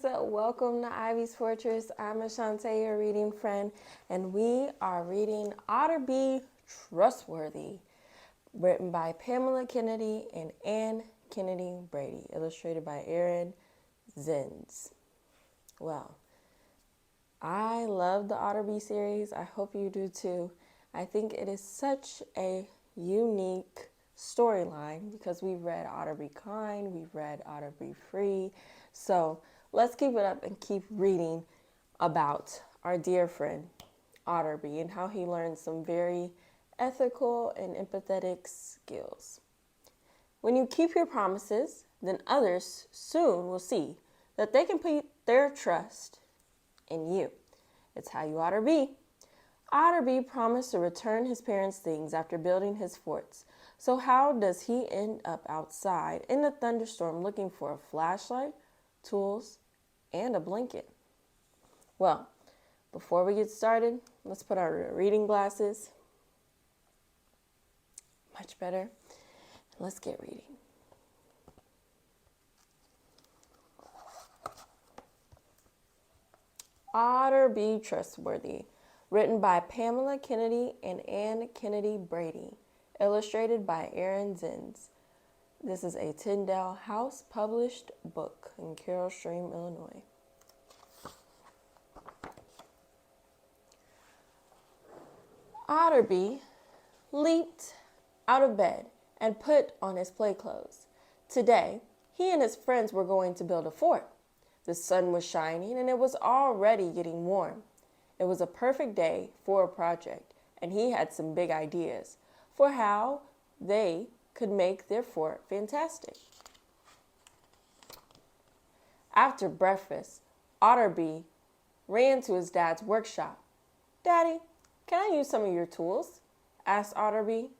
Welcome to Ivy's Fortress. I'm Ashante, your reading friend, and we are reading Otter B Trustworthy, written by Pamela Kennedy and Ann Kennedy Brady, illustrated by Zenz. Well, I love the Otter B series. I hope you do too. I think it is such a unique storyline because we've read Otter Be Kind, we've read Otter Be Free. So let's keep it up and keep reading about our dear friend Otter B and how he learned some very ethical and empathetic skills. When you keep your promises, then others soon will see that they can put their trust in you. It's how you ought to be. Otter B promised to return his parents' things after building his forts. So how does he end up outside in the thunderstorm looking for a flashlight, tools, and a blanket? Well, before we get started, let's put our reading glasses. Much better. Let's get reading. Otter B Trustworthy, written by Pamela Kennedy and Ann Kennedy Brady, illustrated by Zenz. This is a Tyndale House published book in Carroll Stream, Illinois. Otter B leaped out of bed and put on his play clothes. Today, he and his friends were going to build a fort. The sun was shining and it was already getting warm. It was a perfect day for a project, and he had some big ideas for how they could make their fort fantastic. After breakfast, Otter B ran to his dad's workshop. "Daddy, can I use some of your tools?" asked Otter B.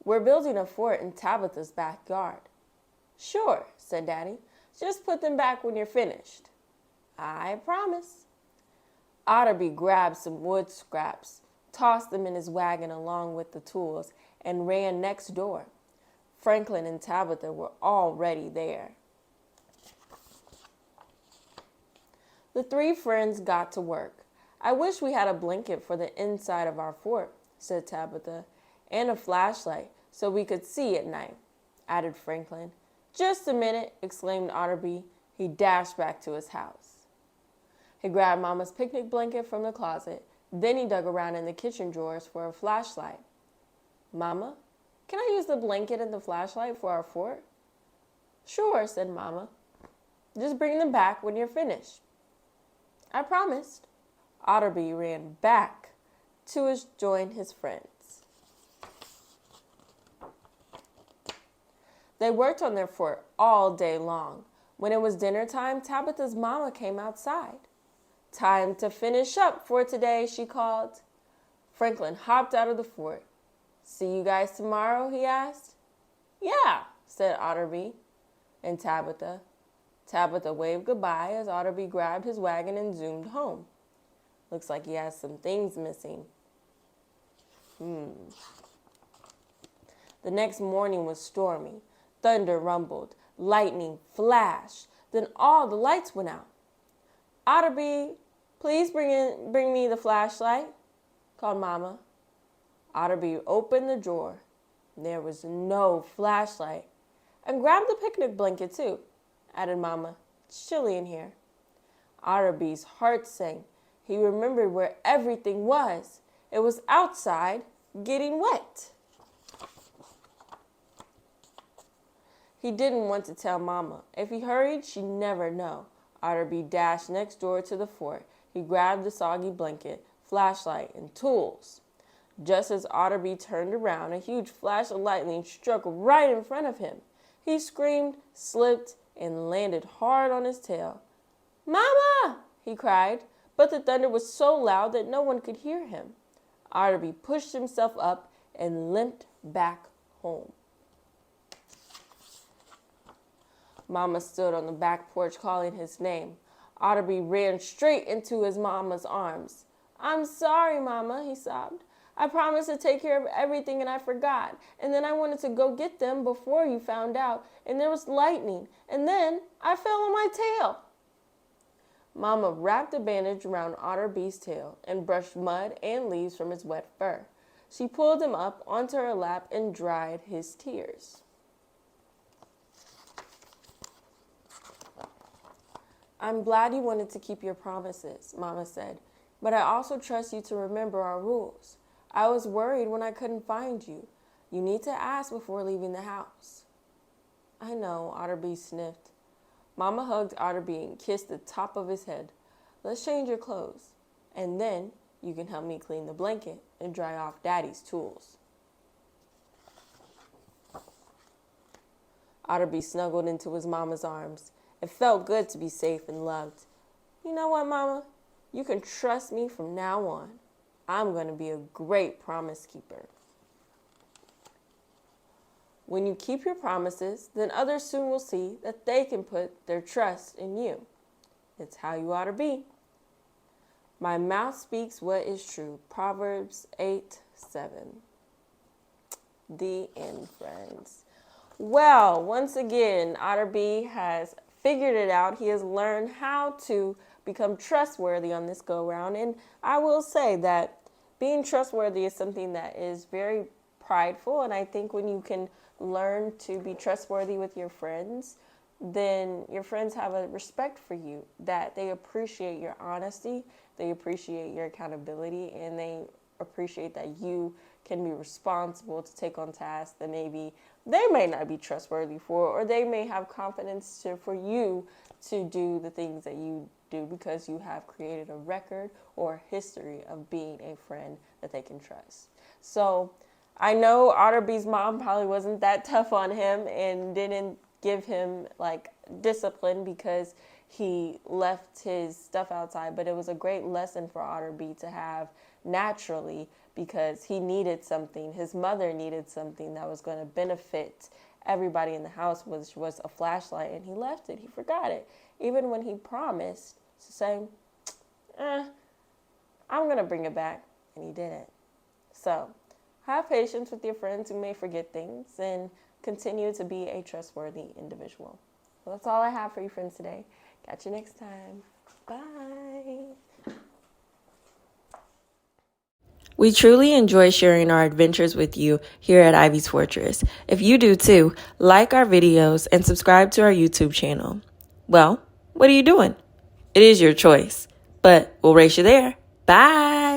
"We're building a fort in Tabitha's backyard." "Sure," said Daddy. "Just put them back when you're finished." "I promise." Otter B grabbed some wood scraps, tossed them in his wagon along with the tools, and ran next door. Franklin and Tabitha were already there. The three friends got to work. "I wish we had a blanket for the inside of our fort," said Tabitha, "and a flashlight so we could see at night," added Franklin. "Just a minute," exclaimed Otter B. He dashed back to his house. He grabbed Mama's picnic blanket from the closet. Then he dug around in the kitchen drawers for a flashlight. "Mama, can I use the blanket and the flashlight for our fort?" "Sure," said Mama. "Just bring them back when you're finished." "I promised." Otter B ran back to join his friends. They worked on their fort all day long. When it was dinner time, Tabitha's mama came outside. "Time to finish up for today," she called. Franklin hopped out of the fort. "See you guys tomorrow?" he asked. "Yeah," said Otter B and Tabitha. Tabitha waved goodbye as Otter B grabbed his wagon and zoomed home. Looks like he has some things missing. The next morning was stormy. Thunder rumbled, lightning flashed, then all the lights went out. "Otter B, please bring me the flashlight," called Mama. Otter B opened the drawer. There was no flashlight. "And grab the picnic blanket too," added Mama. "It's chilly in here." Otter B's heart sank. He remembered where everything was. It was outside, getting wet. He didn't want to tell Mama. If he hurried, she'd never know. Otter B dashed next door to the fort. He grabbed the soggy blanket, flashlight, and tools. Just as Otter B turned around, a huge flash of lightning struck right in front of him. He screamed, slipped, and landed hard on his tail. "Mama!" he cried, but the thunder was so loud that no one could hear him. Otter B pushed himself up and limped back home. Mama stood on the back porch calling his name. Otter B ran straight into his mama's arms. "I'm sorry, Mama," he sobbed. "I promised to take care of everything and I forgot. And then I wanted to go get them before you found out. And there was lightning. And then I fell on my tail." Mama wrapped a bandage around Otter B's tail and brushed mud and leaves from his wet fur. She pulled him up onto her lap and dried his tears. I'm glad you wanted to keep your promises, Mama said, but I also trust you to remember our rules. I was worried when I couldn't find you. You need to ask before leaving the house. I know, Otter B sniffed. Mama hugged Otter B and kissed the top of his head. Let's change your clothes, and then you can help me clean the blanket and dry off Daddy's tools. Otter B snuggled into his mama's arms. It felt good to be safe and loved. You know what, Mama? You can trust me from now on. I'm going to be a great promise keeper. When you keep your promises, then others soon will see that they can put their trust in you. It's how you ought to be. My mouth speaks what is true. Proverbs 8:7. The end, friends. Well, once again, Otter B has figured it out. He has learned how to become trustworthy on this go-round. And I will say that being trustworthy is something that is very prideful. And I think when you can learn to be trustworthy with your friends, then your friends have a respect for you, that they appreciate your honesty, they appreciate your accountability, and they appreciate that you can be responsible to take on tasks that maybe they may not be trustworthy for, or they may have confidence for you to do the things that you do because you have created a record or a history of being a friend that they can trust. So I know Otter B's mom probably wasn't that tough on him and didn't give him like discipline because he left his stuff outside, but it was a great lesson for Otter B to have naturally because he needed something. His mother needed something that was going to benefit everybody in the house, which was a flashlight, and he left it. He forgot it. Even when he promised to say, I'm going to bring it back, and he didn't. So have patience with your friends who may forget things and continue to be a trustworthy individual. Well, that's all I have for you friends today. Catch you next time. Bye. We truly enjoy sharing our adventures with you here at Ivy's Fortress. If you do too, like our videos and subscribe to our YouTube channel. Well, what are you doing? It is your choice, but we'll race you there. Bye.